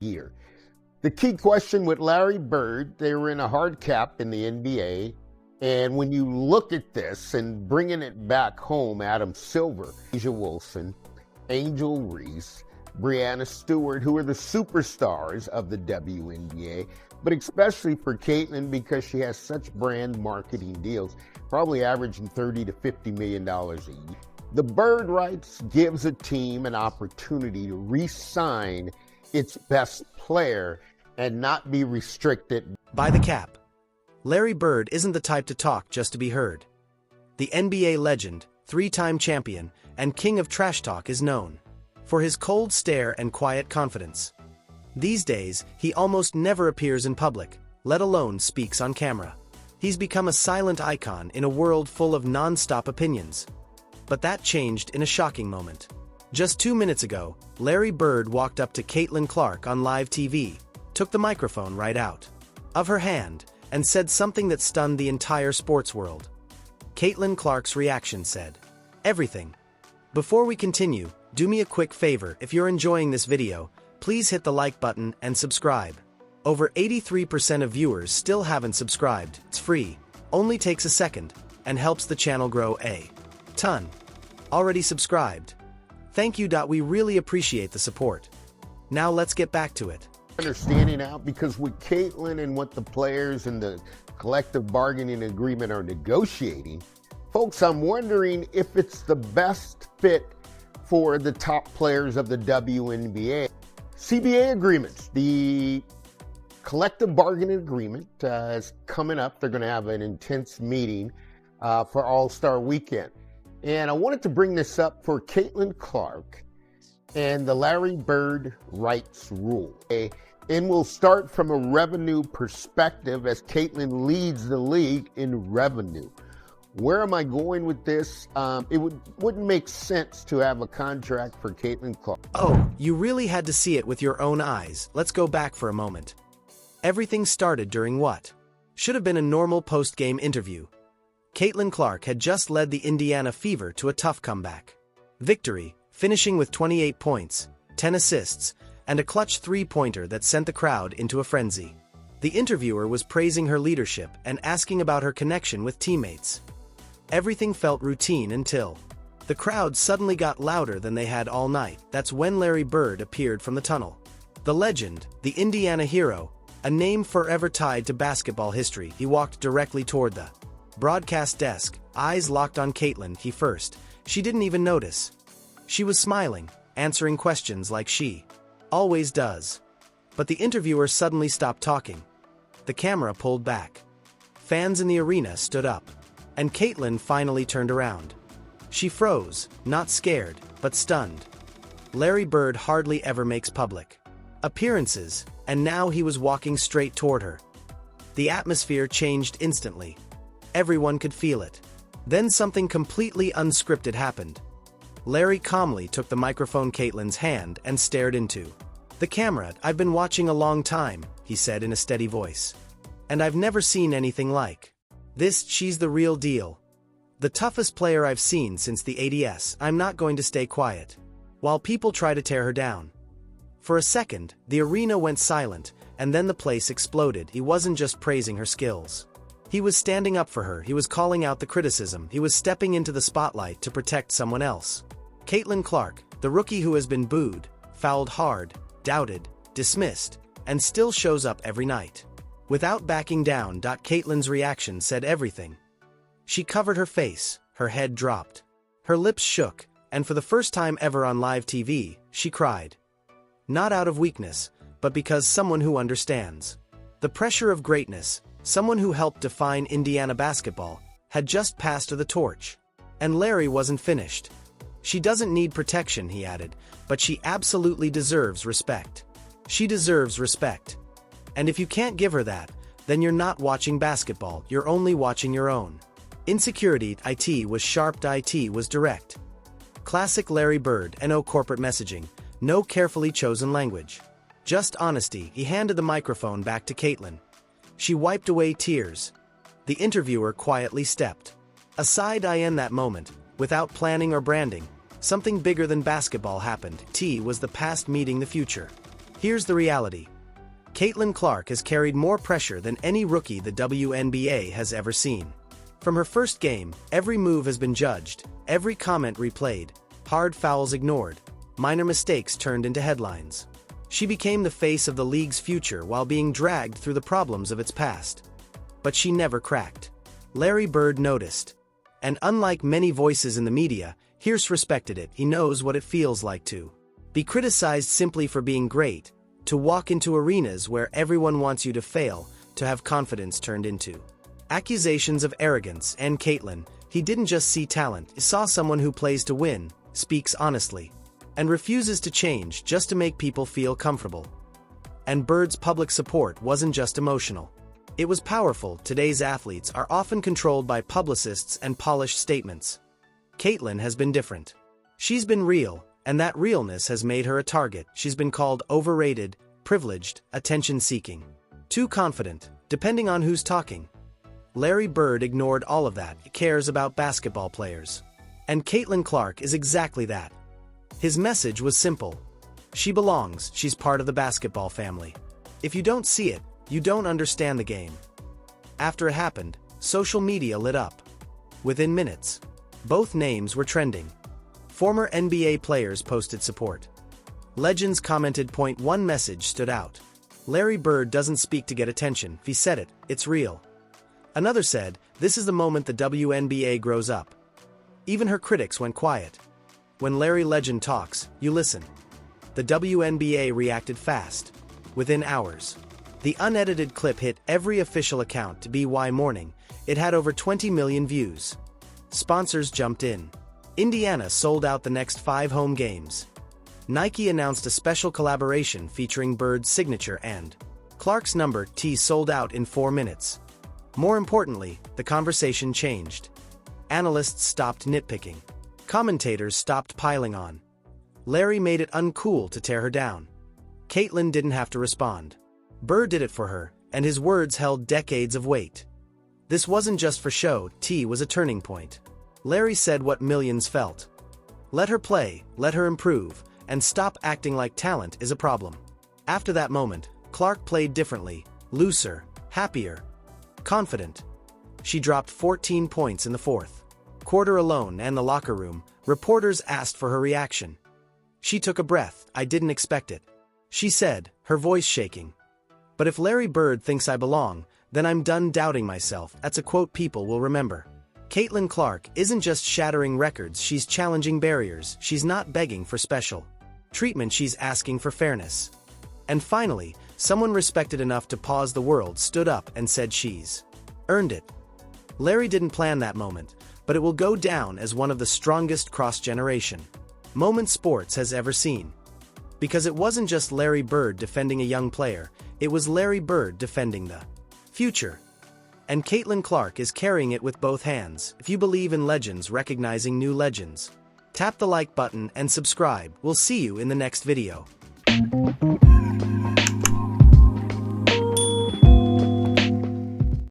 year. The key question with Larry Bird, they were in a hard cap in the NBA. And when you look at this and bringing it back home, Adam Silver, Asia Wilson, Angel Reese, Breanna Stewart, who are the superstars of the WNBA, but especially for Caitlin because she has such brand marketing deals, probably averaging $30 to $50 million a year. The Bird rights gives a team an opportunity to re-sign its best player and not be restricted by the cap. Larry Bird isn't the type to talk just to be heard. The NBA legend, three-time champion, and king of trash talk is known for his cold stare and quiet confidence. These days, he almost never appears in public, let alone speaks on camera. He's become a silent icon in a world full of non-stop opinions. But that changed in a shocking moment. Just 2 minutes ago, Larry Bird walked up to Caitlin Clark on live TV, took the microphone right out of her hand, and said something that stunned the entire sports world. Caitlin Clark's reaction said, "Everything." Before we continue, do me a quick favor. If you're enjoying this video, please hit the like button and subscribe. Over 83% of viewers still haven't subscribed. It's free, only takes a second, and helps the channel grow a ton. Already subscribed? Thank you. We really appreciate the support. Now let's get back to it. Understanding out because with Caitlin and what the players and the collective bargaining agreement are negotiating, folks, I'm wondering if it's the best fit for the top players of the WNBA. CBA agreements, the collective bargaining agreement is coming up. They're going to have an intense meeting for All-Star Weekend. And I wanted to bring this up for Caitlin Clark and the Larry Bird rights rule. And we'll start from a revenue perspective as Caitlin leads the league in revenue. Where am I going with this? It wouldn't make sense to have a contract for Caitlin Clark. Oh, you really had to see it with your own eyes. Let's go back for a moment. Everything started during what should have been a normal post-game interview. Caitlin Clark had just led the Indiana Fever to a tough comeback victory, finishing with 28 points, 10 assists, and a clutch three-pointer that sent the crowd into a frenzy. The interviewer was praising her leadership and asking about her connection with teammates. Everything felt routine until the crowd suddenly got louder than they had all night. That's when Larry Bird appeared from the tunnel. The legend, the Indiana hero, a name forever tied to basketball history, he walked directly toward the broadcast desk, eyes locked on Caitlin. She didn't even notice. She was smiling, answering questions like she always does. But the interviewer suddenly stopped talking. The camera pulled back. Fans in the arena stood up. And Caitlin finally turned around. She froze, not scared, but stunned. Larry Bird hardly ever makes public appearances, and now he was walking straight toward her. The atmosphere changed instantly. Everyone could feel it. Then something completely unscripted happened. Larry calmly took the microphone Caitlin's hand and stared into the camera. "I've been watching a long time," he said in a steady voice. "And I've never seen anything like this. She's the real deal. The toughest player I've seen since the 80s. I'm not going to stay quiet while people try to tear her down." For a second, the arena went silent, and then the place exploded. He wasn't just praising her skills. He was standing up for her. He was calling out the criticism. He was stepping into the spotlight to protect someone else. Caitlin Clark, the rookie who has been booed, fouled hard, doubted, dismissed, and still shows up every night without backing down. Caitlin's reaction said everything. She covered her face, her head dropped, her lips shook, and for the first time ever on live TV, she cried. Not out of weakness, but because someone who understands the pressure of greatness, someone who helped define Indiana basketball, had just passed her the torch. And Larry wasn't finished. "She doesn't need protection," he added, "but she absolutely deserves respect. She deserves respect. And if you can't give her that, then you're not watching basketball, you're only watching your own." Insecurity. It was sharp. It was direct. Classic Larry Bird. No corporate messaging, no carefully chosen language. Just honesty. He handed the microphone back to Caitlin. She wiped away tears. The interviewer quietly stepped aside. In that moment, without planning or branding, something bigger than basketball happened. Was the past meeting the future. Here's the reality. Caitlin Clark has carried more pressure than any rookie the WNBA has ever seen. From her first game, every move has been judged, every comment replayed, hard fouls ignored, minor mistakes turned into headlines. She became the face of the league's future while being dragged through the problems of its past. But she never cracked. Larry Bird noticed. And unlike many voices in the media, Hearst respected it. He knows what it feels like to be criticized simply for being great, to walk into arenas where everyone wants you to fail, to have confidence turned into accusations of arrogance. And Caitlin, he didn't just see talent, he saw someone who plays to win, speaks honestly, and refuses to change just to make people feel comfortable. And Bird's public support wasn't just emotional. It was powerful. Today's athletes are often controlled by publicists and polished statements. Caitlin has been different. She's been real, and that realness has made her a target. She's been called overrated, privileged, attention-seeking, too confident, depending on who's talking. Larry Bird ignored all of that. He cares about basketball players. And Caitlin Clark is exactly that. His message was simple. She belongs, she's part of the basketball family. If you don't see it, you don't understand the game. After it happened, social media lit up. Within minutes, both names were trending. Former NBA players posted support. Legends commented. One message stood out. Larry Bird doesn't speak to get attention. If he said it, it's real. Another said, this is the moment the WNBA grows up. Even her critics went quiet. When Larry Legend talks, you listen. The WNBA reacted fast. Within hours. The unedited clip hit every official account. To BY Morning, it had over 20 million views. Sponsors jumped in. Indiana sold out the next 5 home games. Nike announced a special collaboration featuring Bird's signature, and Clark's number T sold out in 4 minutes. More importantly, the conversation changed. Analysts stopped nitpicking. Commentators stopped piling on. Larry made it uncool to tear her down. Caitlin didn't have to respond. Bird did it for her, and his words held decades of weight. This wasn't just for show. T was a turning point. Larry said what millions felt. Let her play, let her improve, and stop acting like talent is a problem. After that moment, Clark played differently, looser, happier, confident. She dropped 14 points in the fourth quarter alone, and the locker room, reporters asked for her reaction. She took a breath. I didn't expect it, she said, her voice shaking. But if Larry Bird thinks I belong, then I'm done doubting myself. That's a quote people will remember. Caitlin Clark isn't just shattering records, she's challenging barriers. She's not begging for special treatment, she's asking for fairness. And finally, someone respected enough to pause the world stood up and said she's earned it. Larry didn't plan that moment, but it will go down as one of the strongest cross-generation moments sports has ever seen. Because it wasn't just Larry Bird defending a young player, it was Larry Bird defending the future. And Caitlin Clark is carrying it with both hands. If you believe in legends recognizing new legends, tap the like button and subscribe. We'll see you in the next video.